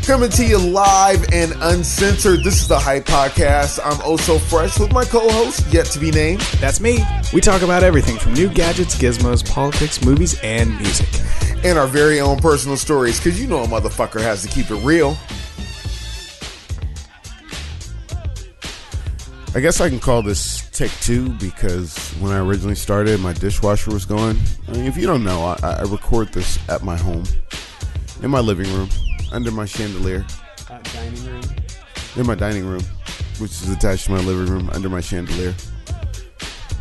Coming to you live and uncensored. This is the Hype Podcast. I'm oh so fresh with my co-host, yet to be named. That's me. We talk about everything from new gadgets, gizmos, politics, movies, and music. And our very own personal stories, because you know a motherfucker has to keep it real. I guess I can call this take two because when I originally started, my dishwasher was going. I mean, if you don't know, I record this at my home, in my living room, under my chandelier. Dining room? In my dining room, which is attached to my living room, under my chandelier.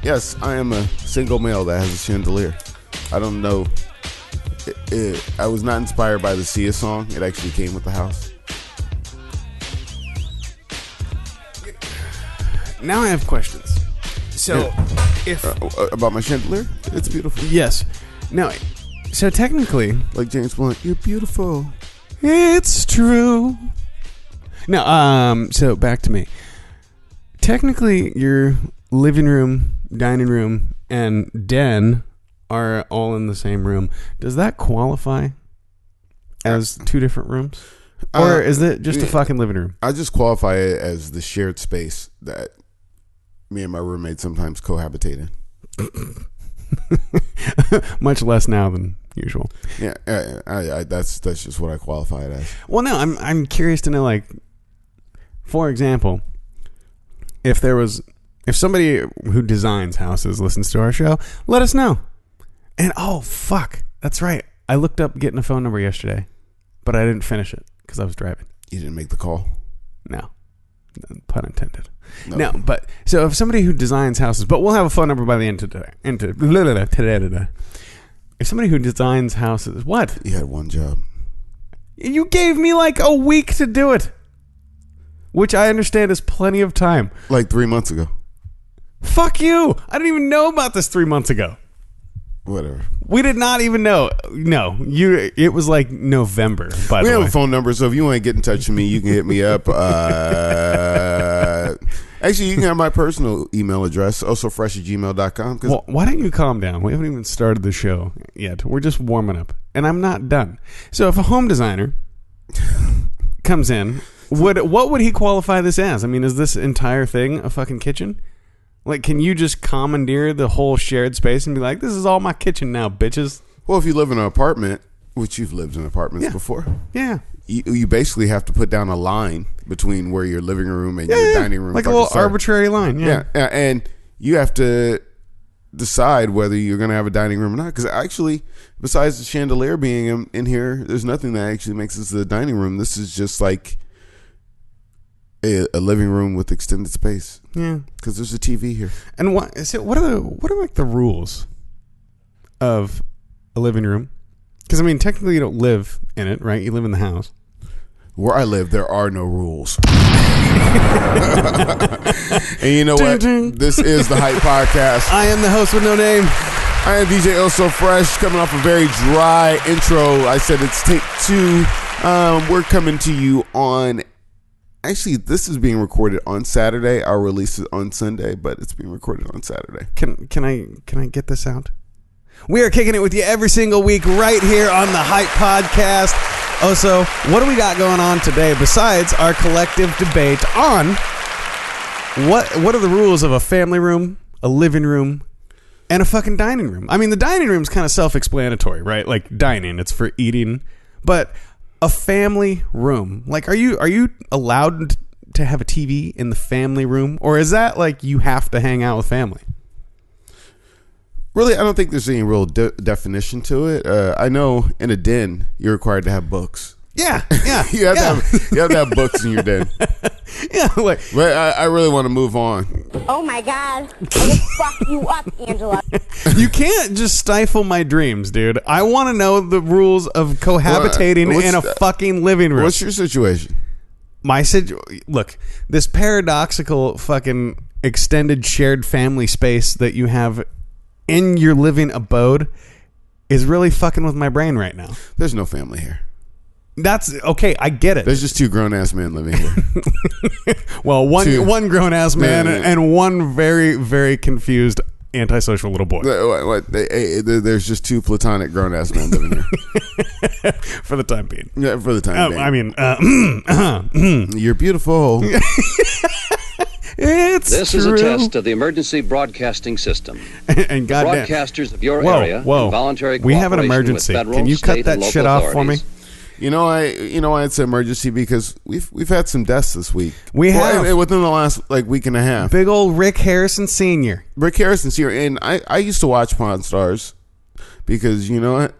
Yes, I am a single male that has a chandelier. I don't know. I was not inspired by the Sia song. It actually came with the house. Now I have questions. So, if... about my chandelier? It's beautiful. Yes. Now, so technically... Like James Blunt, you're beautiful. It's true. No, so back to me. Technically, your living room, dining room, and den are all in the same room. Does that qualify as two different rooms? Or is it just a fucking living room? I just qualify it as the shared space that me and my roommate sometimes cohabitate in. Much less now than usual. Yeah, that's just what I qualify it as. Well, no, I'm curious to know, like, for example, if somebody who designs houses listens to our show, let us know. And oh fuck, that's right. I looked up getting a phone number yesterday, but I didn't finish it because I was driving. You didn't make the call? No, pun intended. No, but so if somebody who designs houses, but we'll have a phone number by the end today. If somebody who designs houses, what? You had one job. You gave me like a week to do it, which I understand is plenty of time. Like 3 months ago. Fuck you! I didn't even know about this 3 months ago. Whatever. We did not even know. No, it was like November. By the way, we have a phone number, so if you want to get in touch with me, you can hit me up. Actually, you can have my personal email address, alsofresh@gmail.com. Well, why don't you calm down? We haven't even started the show yet. We're just warming up, and I'm not done. So, if a home designer comes in, what would he qualify this as? I mean, is this entire thing a fucking kitchen? Like, can you just commandeer the whole shared space and be like, this is all my kitchen now, bitches? Well, if you live in an apartment, which you've lived in apartments before. Yeah. You basically have to put down a line between where your living room and your dining room. Like a little arbitrary line. Yeah. And you have to decide whether you're going to have a dining room or not. Because actually, besides the chandelier being in here, there's nothing that actually makes this the dining room. This is just like a living room with extended space. Yeah, because there's a TV here. And what are like the rules of a living room? Because I mean, technically, you don't live in it, right? You live in the house. Where I live, there are no rules. And you know what? This is the Hype Podcast. I am the host with no name. I am DJ Oh So Fresh, coming off a very dry intro. I said it's take two. We're coming to you on. Actually, this is being recorded on Saturday. I'll release it on Sunday, but it's being recorded on Saturday. Can I get this out? We are kicking it with you every single week right here on the Hype Podcast. Also, what do we got going on today besides our collective debate on what are the rules of a family room, a living room, and a fucking dining room? I mean, the dining room is kind of self-explanatory, right? Like dining, it's for eating, but a family room, like, are you allowed to have a TV in the family room, or is that like you have to hang out with family? Really, I don't think there's any real definition to it. I know in a den you're required to have books. Yeah. you have to have books in your den. Yeah, like, but I really want to move on. Oh my God, I will fuck you up, Angela. You can't just stifle my dreams, dude. I want to know the rules of cohabitating in a fucking living room. What's your situation? Look, this paradoxical fucking extended shared family space that you have in your living abode is really fucking with my brain right now. There's no family here. That's okay. I get it. There's just two grown ass men living here. Well, one grown ass man and one very, very confused antisocial little boy. There's just two platonic grown-ass men living here. For the time being. Yeah, for the time being. I mean, You're beautiful. it's This true. is a test of the emergency broadcasting system. And The goddamn, broadcasters of your area, in voluntary we have an cooperation with emergency. federal, Can you cut state, that and local shit off for me? authorities. You know why it's an emergency? Because we've had some deaths this week. We have. Within the last week and a half. Big old Rick Harrison Sr. Rick Harrison's here, and I used to watch Pawn Stars because I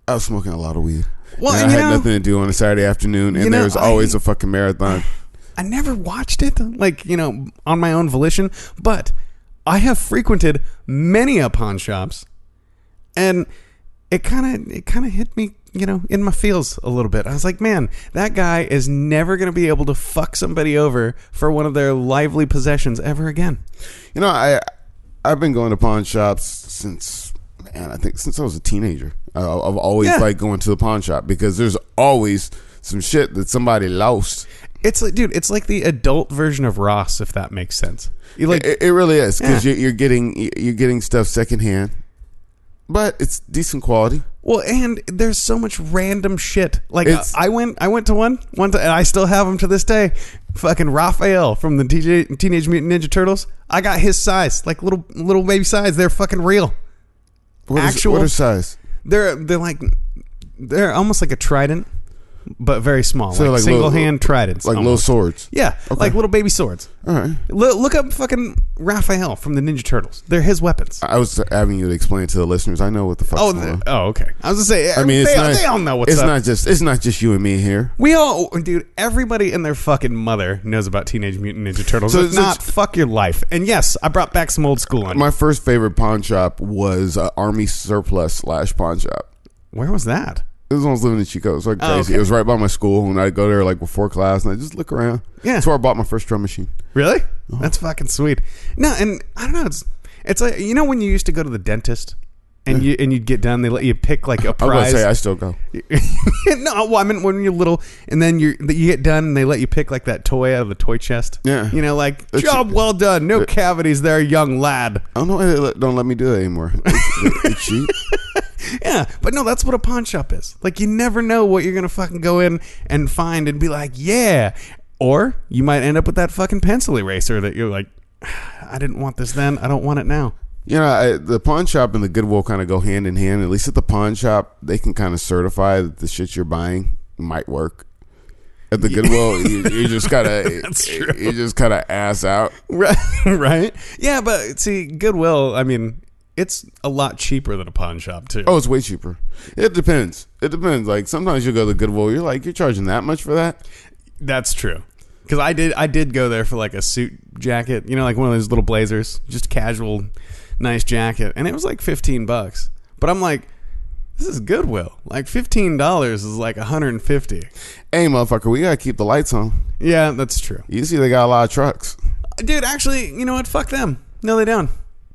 was smoking a lot of weed. Well, and I had nothing to do on a Saturday afternoon, and there was always a fucking marathon. I never watched it, on my own volition, but I have frequented many a pawn shops, and it kind of hit me, in my feels a little bit. I was like, man, that guy is never going to be able to fuck somebody over for one of their lively possessions ever again. I've been going to pawn shops since I was a teenager. I've always liked going to the pawn shop because there's always some shit that somebody lost. It's like, dude, it's like the adult version of Ross, if that makes sense. It really is because you're getting stuff secondhand, but it's decent quality. Well, and there's so much random shit. I went to one time, and I still have them to this day. Fucking Raphael from the Teenage Mutant Ninja Turtles. I got his size, like little baby size. They're fucking real. What are size? They're almost like a trident, but very small. So like single hand tridents, like almost. little swords. Yeah, Okay. like little baby swords. All right. Look up fucking Raphael from the Ninja Turtles. They're his weapons. I was having you to explain it to the listeners. I know what the fuck's going on. Okay. I was gonna say. I mean, they all know what's up. It's not just you and me here. We all, dude. Everybody and their fucking mother knows about Teenage Mutant Ninja Turtles. So if not, fuck your life. And yes, I brought back some old school on you. My first favorite pawn shop was Army Surplus / pawn shop. Where was that? It was when I was living in Chico. It was like crazy. Okay. It was right by my school, and I'd go there before class, and I'd just look around. Yeah. That's where I bought my first drum machine. Really? That's fucking sweet. No, and I don't know. It's like, when you used to go to the dentist and you'd get done, they let you pick like a I was prize. going to say, I still go. No, well, I mean when you're little, and then you get done, and they let you pick like that toy out of the toy chest. Yeah. Job well done, no cavities there, young lad. I don't know why they don't let me do that anymore. It's cheap. Yeah, but no, that's what a pawn shop is. Like, you never know what you're gonna fucking go in and find and be like, yeah. Or you might end up with that fucking pencil eraser that you're like, I didn't want this then, I don't want it now. The pawn shop and the Goodwill kind of go hand in hand. At least at the pawn shop, they can kind of certify that the shit you're buying might work. At the Goodwill, you just gotta you just kind of ass out, right? Yeah, but see, Goodwill, I mean, it's a lot cheaper than a pawn shop too. Oh, it's way cheaper. It depends. Like sometimes you go to the Goodwill, you're like, you're charging that much for that? That's true. Because I did go there for like a suit jacket, like one of those little blazers, just casual, nice jacket, and it was like $15. But I'm like, this is Goodwill. Like $15 is like $150. Hey, motherfucker, we gotta keep the lights on. Yeah, that's true. You see, they got a lot of trucks. Dude, actually, you know what? Fuck them. No, they don't.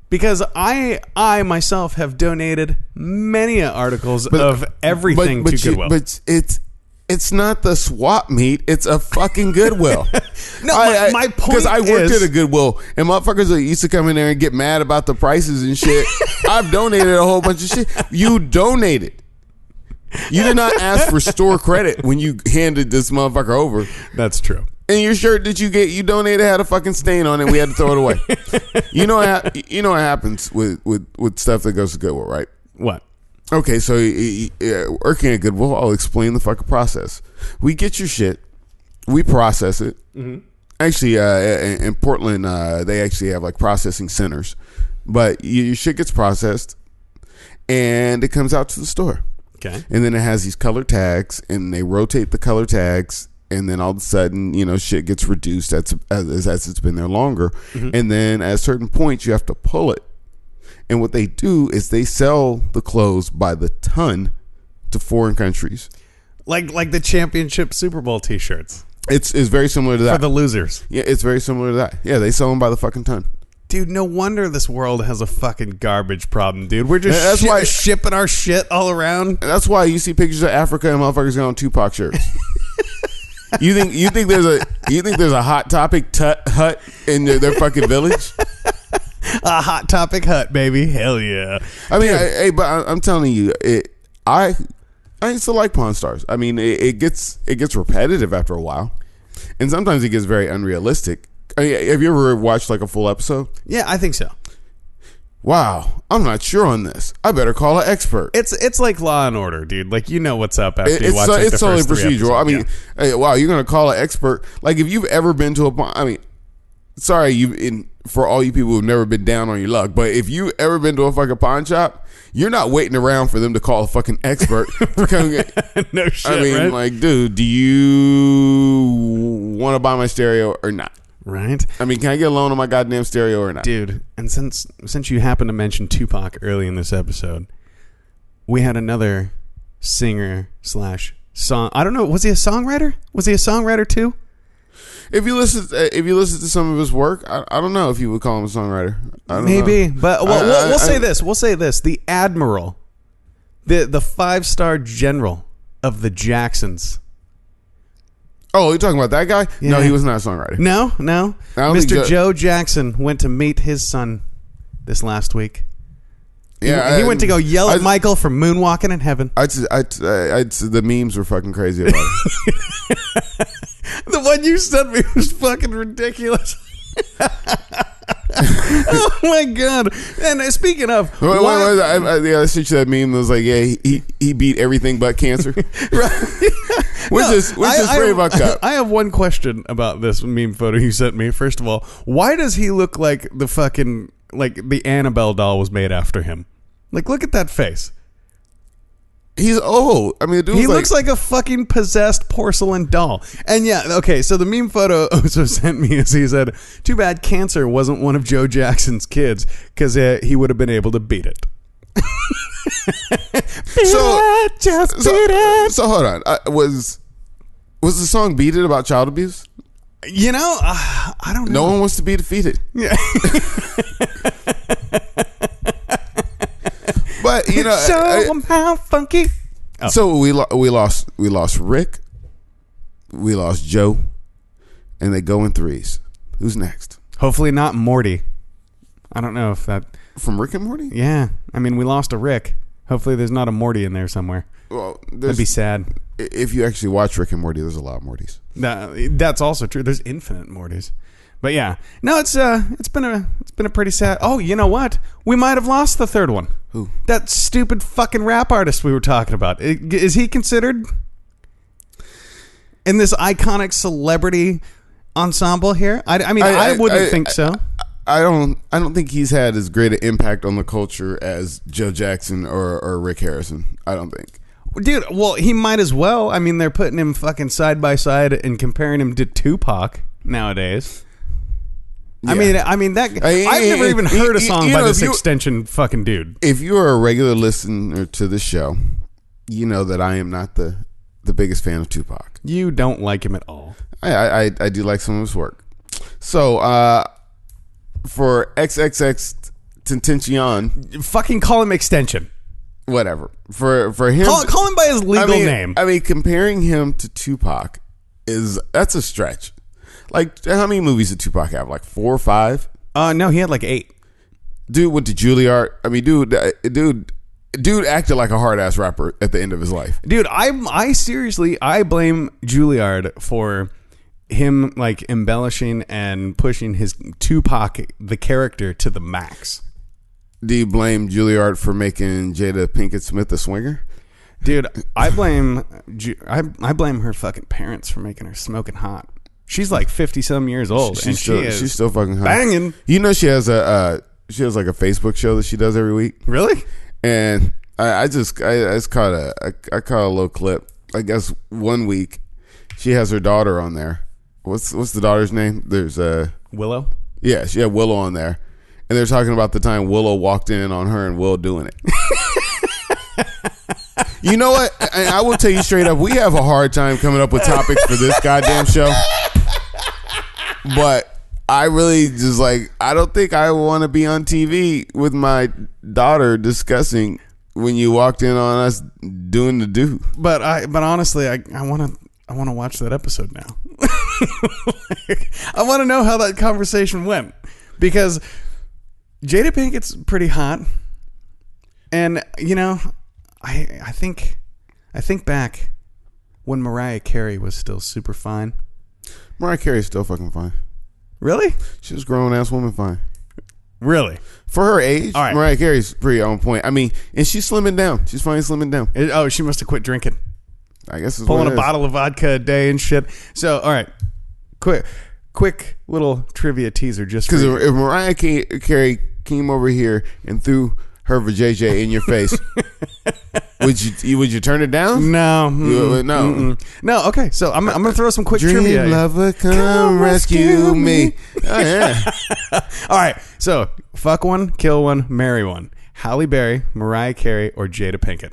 Because I myself have donated many articles of everything to Goodwill. But it's not the swap meet. It's a fucking Goodwill. No, my point because I worked is, at a Goodwill, and motherfuckers that used to come in there and get mad about the prices and shit. I've donated a whole bunch of shit. You donated. You did not ask for store credit when you handed this motherfucker over. That's true. And your shirt that you donated had a fucking stain on it. We had to throw it away. You know what happens with stuff that goes to Goodwill, right? What? Okay, so working at Goodwill, I'll explain the fucking process. We get your shit, we process it. Mm-hmm. Actually, in Portland, they actually have like processing centers, but your shit gets processed, and it comes out to the store. Okay, and then it has these color tags, and they rotate the color tags, and then all of a sudden, shit gets reduced as it's been there longer, mm-hmm. and then at certain points you have to pull it. And what they do is they sell the clothes by the ton to foreign countries. Like the championship Super Bowl t-shirts. It's very similar to that. For the losers. Yeah, it's very similar to that. Yeah, they sell them by the fucking ton. Dude, no wonder this world has a fucking garbage problem, dude. We're just shipping our shit all around. That's why you see pictures of Africa and motherfuckers got on Tupac shirts. You think there's a Hot Topic hut in their fucking village? A Hot Topic hut, baby. Hell yeah. I mean, but I'm telling you, I used to like Pawn Stars. I mean, it gets repetitive after a while, and sometimes it gets very unrealistic. I mean, have you ever watched like a full episode? Yeah, I think so. Wow, I'm not sure on this. I better call an expert. It's like Law and Order, dude. Like, you know what's up after you watch it's the totally first 3 procedural. episodes. I mean, hey, wow, you're gonna call an expert? Like, if you've ever been to a, I mean, sorry, for all you people who've never been down on your luck, but if you've ever been to a fucking pawn shop, you're not waiting around for them to call a fucking expert to come get. No shit. I mean, right? like, dude, do you want to buy my stereo or not? Right? I mean, can I get a loan on my goddamn stereo or not? Dude, and since you happen to mention Tupac early in this episode, we had another singer / song. I don't know. Was he a songwriter? Was he a songwriter too? If you listen to some of his work, I don't know if you would call him a songwriter. I don't Maybe, know. but we'll say this. We'll say this. The Admiral, the 5-star general of the Jacksons. Oh, you're talking about that guy? Yeah. No, he was not a songwriter. No. I don't think Mr. Joe Jackson went to meet his son this last week. Yeah, he went to go yell at Michael for moonwalking in heaven. The memes were fucking crazy about it. The one you sent me was fucking ridiculous. Oh my god! And speaking of, I sent you that meme that was like, yeah, he beat everything but cancer. Which is pretty fucked up. I have one question about this meme photo you sent me. First of all, why does he look like the fucking the Annabelle doll was made after him? Like, look at that face. He's old. I mean, the dude he looks like a fucking possessed porcelain doll. And yeah, okay, so the meme photo Oso sent me is he said, too bad cancer wasn't one of Joe Jackson's kids, because he would have been able to beat it. So hold on. Was the song Beat It about child abuse? You know, I don't know. No one wants to be defeated. Yeah. But you know, show them how funky. Oh. So we lost Rick, we lost Joe, and they go in threes. Who's next? Hopefully not Morty. I don't know if that from Rick and Morty. Yeah, I mean we lost a Rick. Hopefully there's not a Morty in there somewhere. Well, that'd be sad. If you actually watch Rick and Morty, there's a lot of Mortys. That's also true. There's infinite Mortys. But yeah, no, it's been a pretty sad. Oh, you know what? We might have lost the third one. Who? That stupid fucking rap artist we were talking about. Is he considered in this iconic celebrity ensemble here? I mean, I wouldn't think so. I don't think he's had as great an impact on the culture as Joe Jackson or Rick Harrison. I don't think. Dude, well, he might as well. I mean, they're putting him fucking side by side and comparing him to Tupac nowadays. Yeah. I mean that. I've never even heard a song by this extension fucking dude. If you are a regular listener to the show, you know that I am not the biggest fan of Tupac. You don't like him at all. I do like some of his work. So for XXX Tentacion, fucking call him extension. Whatever. For him, call him by his legal name. I mean, comparing him to Tupac that's a stretch. Like, how many movies did Tupac have? Like 4 or 5? No, he had like 8. Dude went to Juilliard. I mean, dude acted like a hard ass rapper at the end of his life. Dude, I seriously blame Juilliard for him like embellishing and pushing his Tupac the character to the max. Do you blame Juilliard for making Jada Pinkett Smith a swinger? Dude, I blame her fucking parents for making her smoking hot. She's like 50-some years old, and she's still fucking hot. Banging. You know, she has like a Facebook show that she does every week. Really? And I just caught a little clip. I guess one week she has her daughter on there. What's the daughter's name? There's Willow. Yeah, she had Willow on there, and they're talking about the time Willow walked in on her and Will doing it. You know what? I will tell you straight up, we have a hard time coming up with topics for this goddamn show. But I really just I don't think I want to be on TV with my daughter discussing when you walked in on us doing the do. But honestly, I want to watch that episode now. I want to know how that conversation went, because Jada Pinkett's pretty hot. And, you know, I think back when Mariah Carey was still super fine. Mariah Carey's still fucking fine. Really? She's a grown-ass woman fine. Really? For her age, All right. Mariah Carey's pretty on point. I mean, and she's slimming down. She's finally slimming down. She must have quit drinking. I guess it's Pulling a bottle of vodka a day and shit. So, all right. Quick little trivia teaser just because for you. if Mariah Carey came over here and threw her vajayjay in your face, would you turn it down? No. No. No, okay. So I'm going to throw some quick Dream trivia. lover, come rescue me. Oh, yeah. All right. So, fuck one, kill one, marry one. Halle Berry, Mariah Carey, or Jada Pinkett?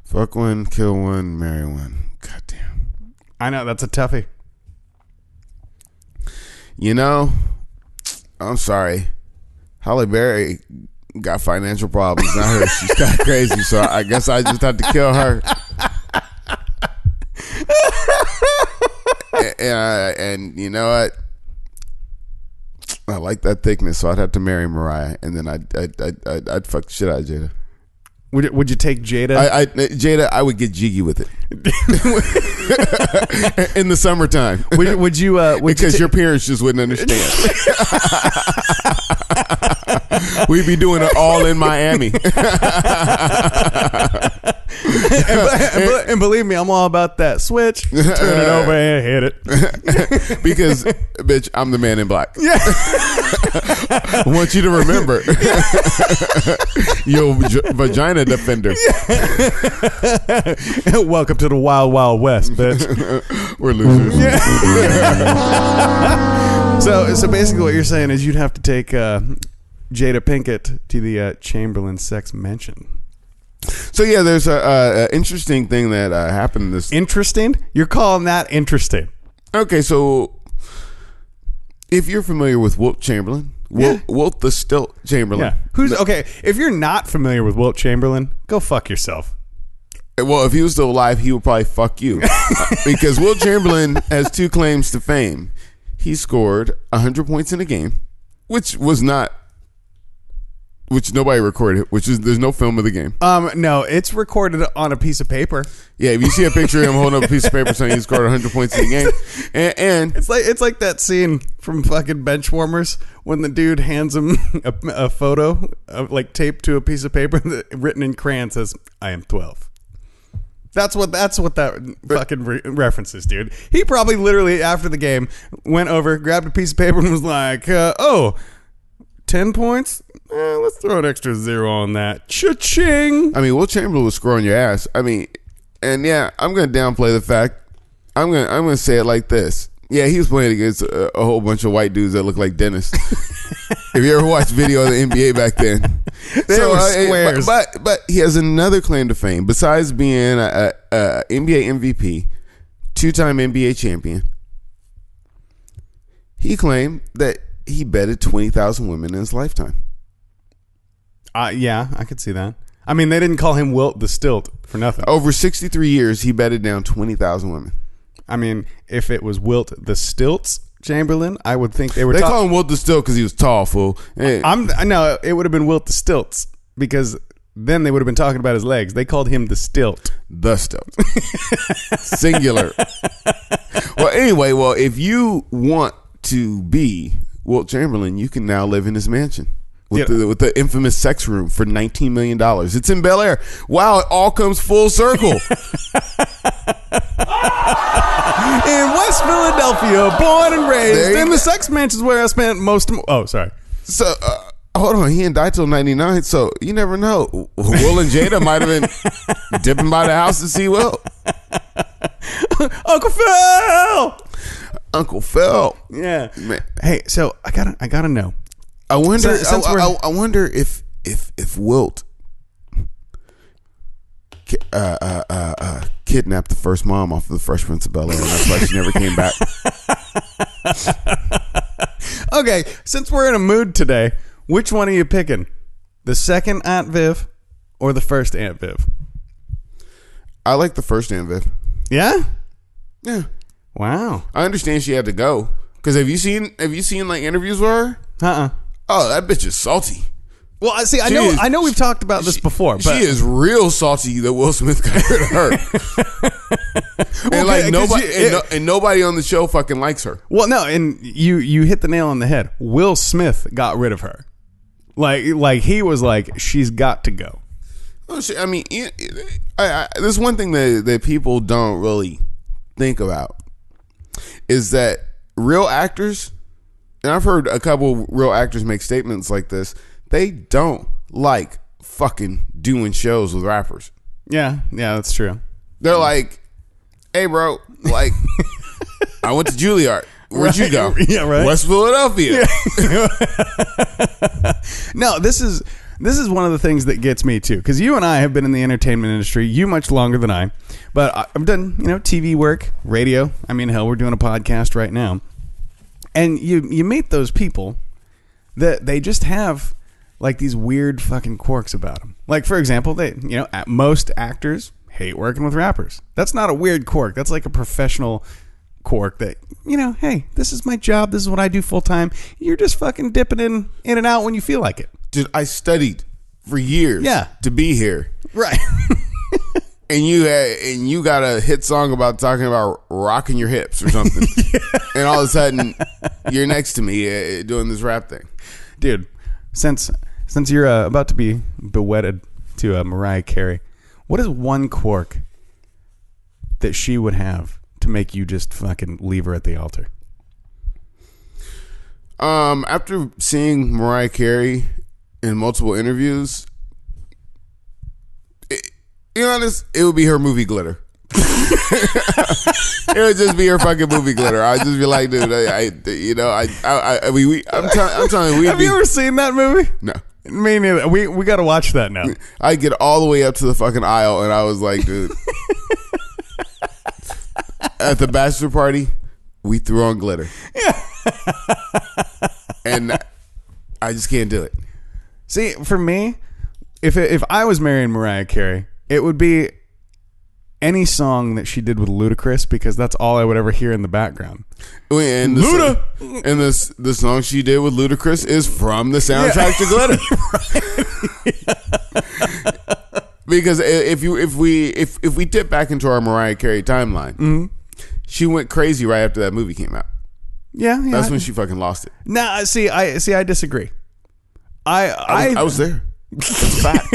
Fuck one, kill one, marry one. God damn. I know, that's a toughie. You know, I'm sorry. Halle Berry got financial problems. Not her. She's kind of crazy, so I guess I just have to kill her. And you know what? I like that thickness, so I'd have to marry Mariah, and then I'd fuck the shit out of Jada. Would you take Jada? Jada, I would get jiggy with it in the summertime. Would you? Because your parents just wouldn't understand. We'd be doing it all in Miami. and believe me, I'm all about that. Switch, turn it over and hit it. Because, bitch, I'm the man in black. Yeah. I want you to remember. Your vagina defender. Welcome to the Wild Wild West, bitch. We're losers. Yeah. So basically what you're saying is you'd have to take Jada Pinkett to the Chamberlain sex mansion. So yeah, there's a interesting thing that happened this. Interesting? You're calling that interesting? Okay, so if you're familiar with Wilt Chamberlain, Wilt the Stilt Chamberlain. Yeah. Okay? If you're not familiar with Wilt Chamberlain, go fuck yourself. Well, if he was still alive, he would probably fuck you, because Wilt Chamberlain has two claims to fame. He scored 100 points in a game, which nobody recorded, there's no film of the game. No, it's recorded on a piece of paper. Yeah, if you see a picture of him holding up a piece of paper saying he scored 100 points in the game, and it's like that scene from fucking Benchwarmers when the dude hands him a photo of, like, taped to a piece of paper that written in crayon says, "I am 12." That's what that fucking references, dude. He probably literally after the game went over, grabbed a piece of paper and was like, 10 points? Let's throw an extra 0 on that. Cha-ching! I mean, Wilt Chamberlain was scoring your ass. I mean, and yeah, I'm going to downplay the fact. I'm gonna say it like this. Yeah, he was playing against a whole bunch of white dudes that look like dentists. If you ever watched video of the NBA back then, they were squares. But he has another claim to fame besides being a NBA MVP, 2-time NBA champion. He claimed that he bedded 20,000 women in his lifetime. Yeah, I could see that. I mean, they didn't call him Wilt the Stilt for nothing. Over 63 years, he bedded down 20,000 women. I mean, if it was Wilt the Stilts Chamberlain, I would think they were. They call him Wilt the Stilt because he was tall, fool. Hey. No, it would have been Wilt the Stilts because then they would have been talking about his legs. They called him the Stilt. The Stilt. Singular. Well, anyway, if you want to be Wilt Chamberlain, you can now live in his mansion. With the infamous sex room for $19 million. It's in Bel-Air. Wow, it all comes full circle. In West Philadelphia, born and raised. And the sex mansion is where I spent most of my... Oh, sorry. So, hold on. He didn't die till 99, so you never know. Will and Jada might have been dipping by the house to see Will. Uncle Phil! Uncle Phil. Yeah. Man. Hey, so I gotta know. I wonder. I wonder if Wilt kidnapped the first mom off of the Fresh Prince of Bel-Air, and that's why she never came back. Okay, since we're in a mood today, which one are you picking? The second Aunt Viv or the first Aunt Viv? I like the first Aunt Viv. Yeah. Yeah. Wow. I understand she had to go because have you seen like interviews with her? Oh, that bitch is salty. Well, see, I know we've talked about this before, but she is real salty that Will Smith got rid of her. And like nobody on the show fucking likes her. Well, no, and you hit the nail on the head. Will Smith got rid of her. Like he was like, she's got to go. Well, I mean, there's one thing that people don't really think about is that real actors, and I've heard a couple real actors make statements like this. They don't like fucking doing shows with rappers. Yeah, that's true. They're like, hey, bro, like, I went to Juilliard. Where'd you go? Yeah, right. West Philadelphia. Yeah. No, this is one of the things that gets me too, because you and I have been in the entertainment industry, you much longer than I, but I've done TV work, radio. I mean, hell, we're doing a podcast right now, and you meet those people that they just have like these weird fucking quirks about them. Like, for example, most actors hate working with rappers. That's not a weird quirk. That's like a professional quirk that, hey, this is my job. This is what I do full time. You're just fucking dipping in and out when you feel like it. Dude, I studied for years to be here. Right. And you got a hit song about talking about rocking your hips or something. Yeah. And all of a sudden you're next to me doing this rap thing. Dude, since you're about to be bewedded to Mariah Carey, what is one quirk that she would have to make you just fucking leave her at the altar? After seeing Mariah Carey in multiple interviews, it would be her movie glitter. It would just be her fucking movie glitter. I'd just be like, dude, I'm telling you, have you ever seen that movie? No. Me neither. We got to watch that now. I get all the way up to the fucking aisle, and I was like, dude. At the bachelor party, we threw on glitter. Yeah. And I just can't do it. See, for me, if I was marrying Mariah Carey, it would be any song that she did with Ludacris, because that's all I would ever hear in the background. And the song she did with Ludacris is from the soundtrack to Glitter. Because if we dip back into our Mariah Carey timeline, she went crazy right after that movie came out. Yeah. That's when she fucking lost it. Nah, I disagree. I was there. It's a fact.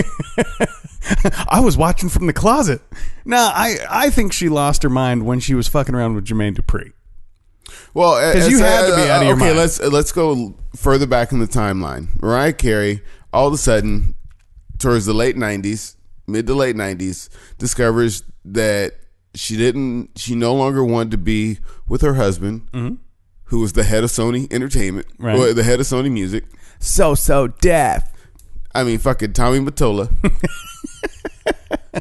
I was watching from the closet. Nah, I think she lost her mind when she was fucking around with Jermaine Dupri. Well, because you had to be out of your mind. Let's go further back in the timeline. Mariah Carey, all of a sudden, towards the mid to late 90s, discovers that she no longer wanted to be with her husband, who was the head of Sony Entertainment, or the head of Sony Music. So deaf. I mean, fucking Tommy Mottola.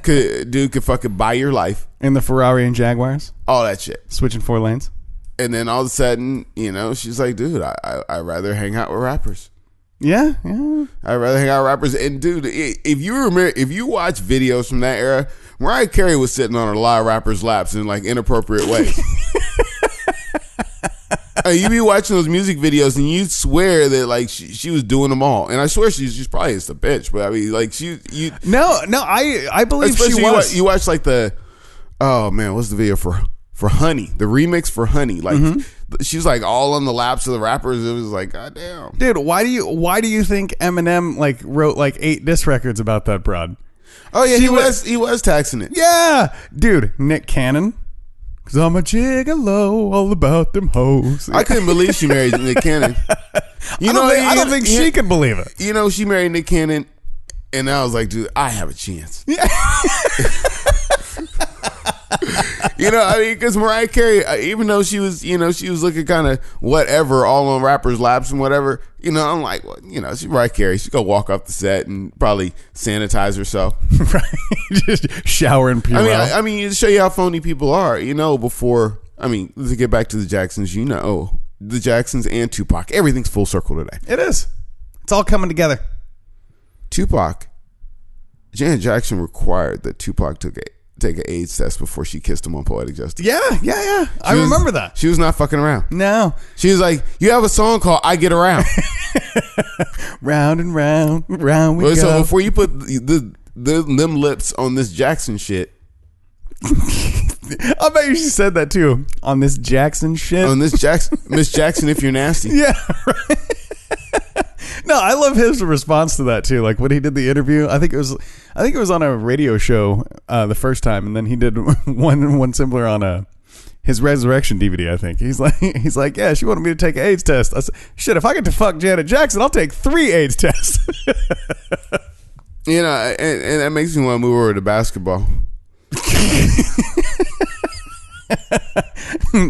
Dude could fucking buy your life. In the Ferrari and Jaguars. All that shit. Switching 4 lanes. And then all of a sudden, she's like, dude, I'd rather hang out with rappers. Yeah. I'd rather hang out with rappers. And dude, if you watch videos from that era, Mariah Carey was sitting on a lot of rappers' laps in like inappropriate ways. You be watching those music videos and you swear that like she was doing them all, and I swear she's probably just a bitch. But I mean, like I believe she was. You watch like what's the video for Honey, the remix for Honey? Like she's like all on the laps of the rappers. It was like, goddamn, dude. Why do you think Eminem like wrote like 8 diss records about that broad? Oh yeah, he was taxing it. Yeah, dude. Nick Cannon. Cause I'm a gigolo, all about them hoes. I couldn't believe she married Nick Cannon. I don't think she could believe it. She married Nick Cannon, and I was like, dude, I have a chance. Yeah. I mean, because Mariah Carey, even though she was looking kind of whatever, all on rappers' laps and whatever, I'm like, well, she's Mariah Carey. She's gonna walk off the set and probably sanitize herself, right? Just shower and Purell. I mean, to show you how phony people are, before. I mean, to get back to the Jacksons, the Jacksons and Tupac, everything's full circle today. It is. It's all coming together. Tupac, Janet Jackson required that Tupac took take an AIDS test before she kissed him on Poetic Justice. Yeah. I remember that. She was not fucking around. No. She was like, you have a song called I Get Around. Round and round we go. So before you put them lips on this Jackson shit. I bet you she said that too. On this Jackson shit. On this Jackson, Miss Jackson, if you're nasty. Yeah, right. No, I love his response to that too. Like when he did the interview, I think it was on a radio show the first time, and then he did one similar on his Resurrection DVD. I think he's like, yeah, she wanted me to take an AIDS test. I said, shit, if I get to fuck Janet Jackson, I'll take 3 AIDS tests. You know, and that makes me want to move over to basketball.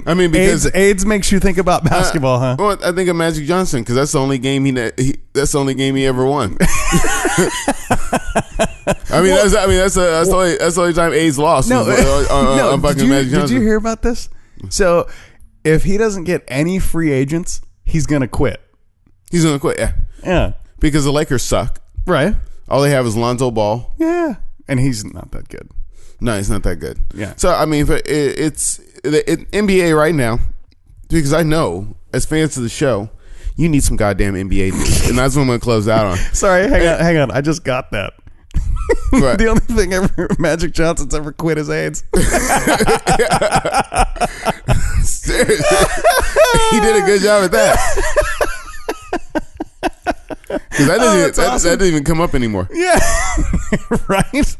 I mean, because AIDS makes you think about basketball, huh? Well, I think of Magic Johnson because that's the only game that's the only game he ever won. That's the only time AIDS lost. No, on fucking Magic Johnson. Did you hear about this? So, if he doesn't get any free agents, he's gonna quit. He's gonna quit. Yeah. Because the Lakers suck. Right. All they have is Lonzo Ball. Yeah. And he's not that good. No, he's not that good. Yeah. So, I mean, it's NBA right now, because I know, as fans of the show, you need some goddamn NBA news. And that's what I'm going to close out on. Sorry, hang on. I just got that. Right. The only thing Magic Johnson's ever quit is AIDS. Seriously. He did a good job at that. Because that didn't even come up anymore. Yeah. Right?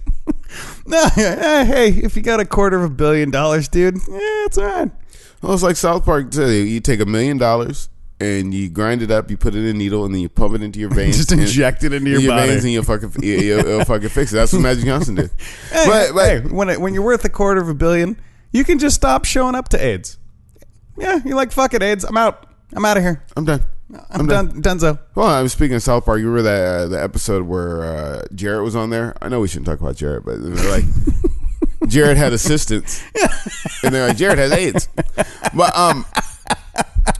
No, hey, if you got $250 million, dude, yeah, it's all right. Well, it's like South Park tell you. You take $1 million and you grind it up, you put it in a needle, and then you pump it into your veins. Just inject it into your body. Veins, and you'll fucking fix it. That's what Magic Johnson did. Hey, when you're worth $250 million, you can just stop showing up to AIDS. Yeah, you're like, fuck it, AIDS. I'm out of here. I'm done. I'm done. Donezo. Well, I was speaking of South Park. You remember that the episode where Jarrett was on there? I know we shouldn't talk about Jarrett, but they're like, Jarrett had assistants, and they're like, Jarrett has AIDS. But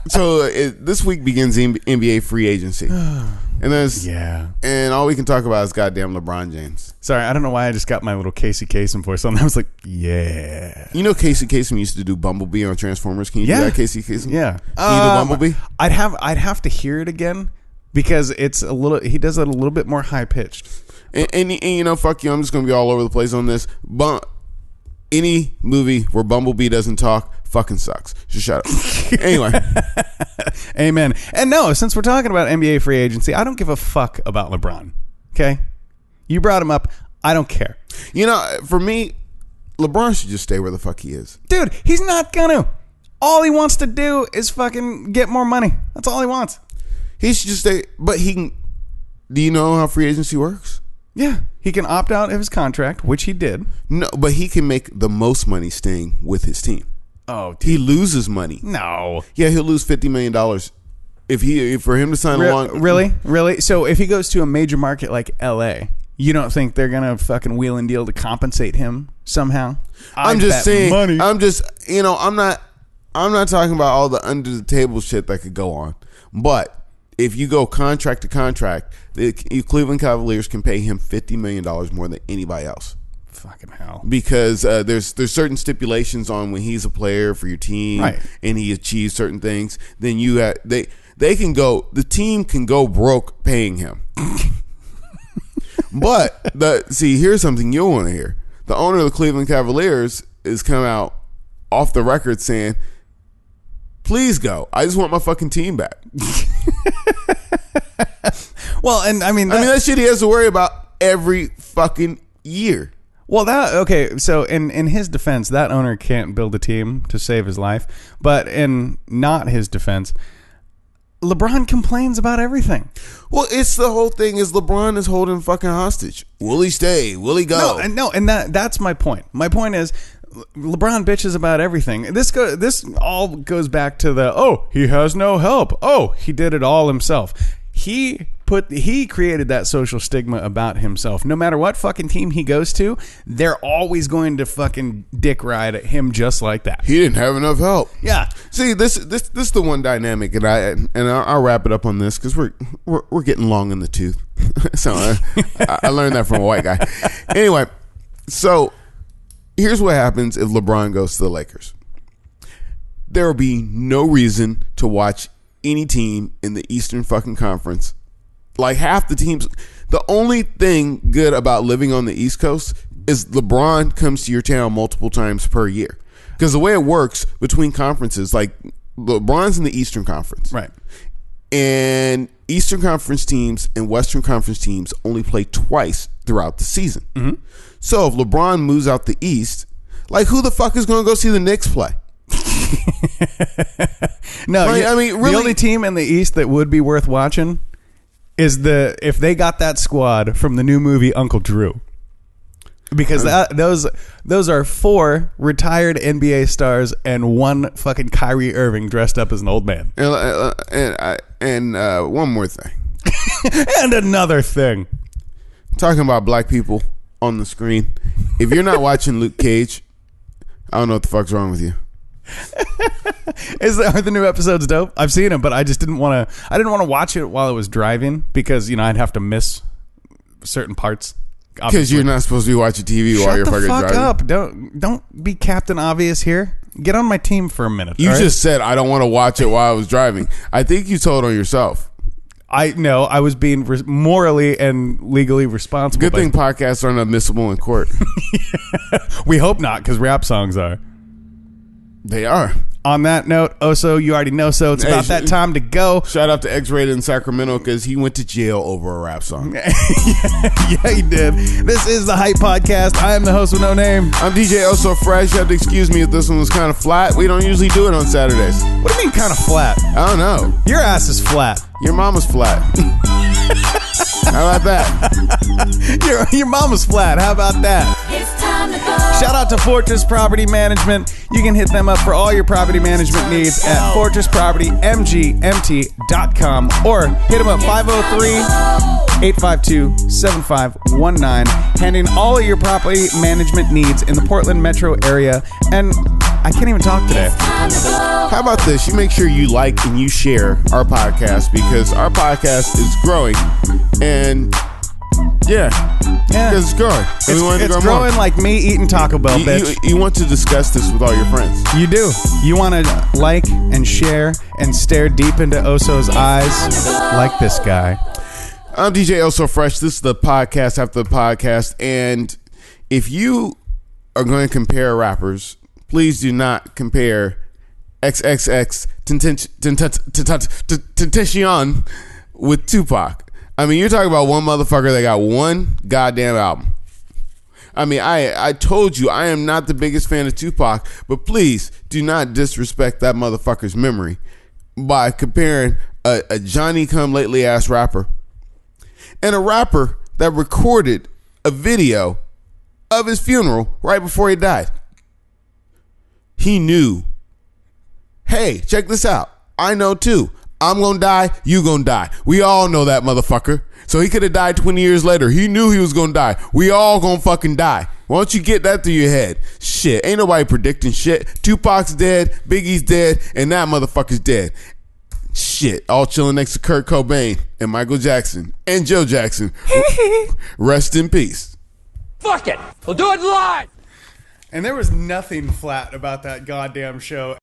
so this week begins NBA free agency, and all we can talk about is goddamn LeBron James. Sorry, I don't know why I just got my little Casey Kasem voice on. I was like, yeah. You know, Casey Kasem used to do Bumblebee on Transformers. Can you do that, Casey Kasem? Yeah. Can you do Bumblebee? I'd have to hear it again because it's a little. He does it a little bit more high pitched. And you know, fuck you. I'm just gonna be all over the place on this. But any movie where Bumblebee doesn't talk fucking sucks. Just shut up. Anyway. Amen. And no, since we're talking about NBA free agency, I don't give a fuck about LeBron. Okay? You brought him up. I don't care. You know, for me, LeBron should just stay where the fuck he is. Dude, he's not gonna. All he wants to do is fucking get more money. That's all he wants. He should just stay. But he can. Do you know how free agency works? Yeah. He can opt out of his contract, which he did. No, but he can make the most money staying with his team. Oh, dude. He loses money. No. Yeah, he'll lose $50 million if for him to sign along. Really? So if he goes to a major market like LA, you don't think they're gonna fucking wheel and deal to compensate him somehow? I'm just saying. Money. I'm just, you know, I'm not talking about all the under the table shit that could go on. But if you go contract to contract, the Cleveland Cavaliers can pay him $50 million more than anybody else. Fucking hell. Because there's certain stipulations on when he's a player for your team, right, and he achieves certain things. Then they can go. The team can go broke paying him. But here's something you'll want to hear. The owner of the Cleveland Cavaliers is come out off the record saying, "Please go. I just want my fucking team back." Well, and I mean that shit he has to worry about every fucking year. Well, so in his defense, that owner can't build a team to save his life. But in not his defense, LeBron complains about everything. Well, it's the whole thing is LeBron is holding fucking hostage. Will he stay? Will he go? No, and that's my point. My point is LeBron bitches about everything. This all goes back to he has no help. He did it all himself. He created that social stigma about himself. No matter what fucking team he goes to, they're always going to fucking dick ride at him just like that. He didn't have enough help. Yeah. See, this is the one dynamic, and I'll wrap it up on this because we're getting long in the tooth. So I learned that from a white guy. Anyway, so here's what happens if LeBron goes to the Lakers. There will be no reason to watch any team in the Eastern fucking Conference. Like half the teams, the only thing good about living on the East Coast is LeBron comes to your town multiple times per year. Because the way it works between conferences, like LeBron's in the Eastern Conference. Right. And Eastern Conference teams and Western Conference teams only play twice throughout the season. Mm-hmm. So if LeBron moves out the East, like who the fuck is going to go see the Knicks play? No, right? I mean, really, the only team in the East that would be worth watching is if they got that squad from the new movie Uncle Drew, because those are 4 retired NBA stars and 1 fucking Kyrie Irving dressed up as an old man. And one more thing, and another thing. Talking about black people on the screen. If you're not watching Luke Cage, I don't know what the fuck's wrong with you. Are the new episodes dope? I've seen them, but I just didn't want to. I didn't want to watch it while I was driving because I'd have to miss certain parts. Because you're not supposed to be watching TV while you're fucking driving. Shut the fuck up! Don't be Captain Obvious here. Get on my team for a minute. You just said I don't want to watch it while I was driving. I think you told on yourself. I was being morally and legally responsible. Good thing podcasts aren't admissible in court. We hope not, because rap songs are. They are. On that note, Oso, you already know, so it's about that time to go. Shout out to X-Rated in Sacramento because he went to jail over a rap song. Yeah, he did. This is the Hype Podcast. I am the host with no name. I'm DJ Oso Fresh. You have to excuse me if this one was kind of flat. We don't usually do it on Saturdays. What do you mean kind of flat? I don't know. Your ass is flat. Your mama's flat. How about that? Your mama's flat. How about that? It's time to go. Shout out to Fortress Property Management. You can hit them up for all your property management needs at fortresspropertymgmt.com or hit them up 503-852-7519, handling all of your property management needs in the Portland metro area. And I can't even talk today. How about this? You make sure you like and you share our podcast because our podcast is growing. And yeah, because it's growing. It's growing like me eating Taco Bell, bitch. You want to discuss this with all your friends. You do. You want to like and share and stare deep into Oso's eyes like this guy. I'm DJ Oso Fresh. This is the podcast after the podcast. And if you are going to compare rappers, please do not compare XXX Tentacion with Tupac. I mean, you're talking about one motherfucker that got one goddamn album. I mean, I told you I am not the biggest fan of Tupac, but please do not disrespect that motherfucker's memory by comparing a Johnny-come-lately ass rapper and a rapper that recorded a video of his funeral right before he died. He knew, hey, check this out. I know too. I'm going to die. You going to die. We all know that motherfucker. So he could have died 20 years later. He knew he was going to die. We all going to fucking die. Why don't you get that through your head? Shit. Ain't nobody predicting shit. Tupac's dead. Biggie's dead. And that motherfucker's dead. Shit. All chilling next to Kurt Cobain and Michael Jackson and Joe Jackson. Rest in peace. Fuck it. We'll do it live. And there was nothing flat about that goddamn show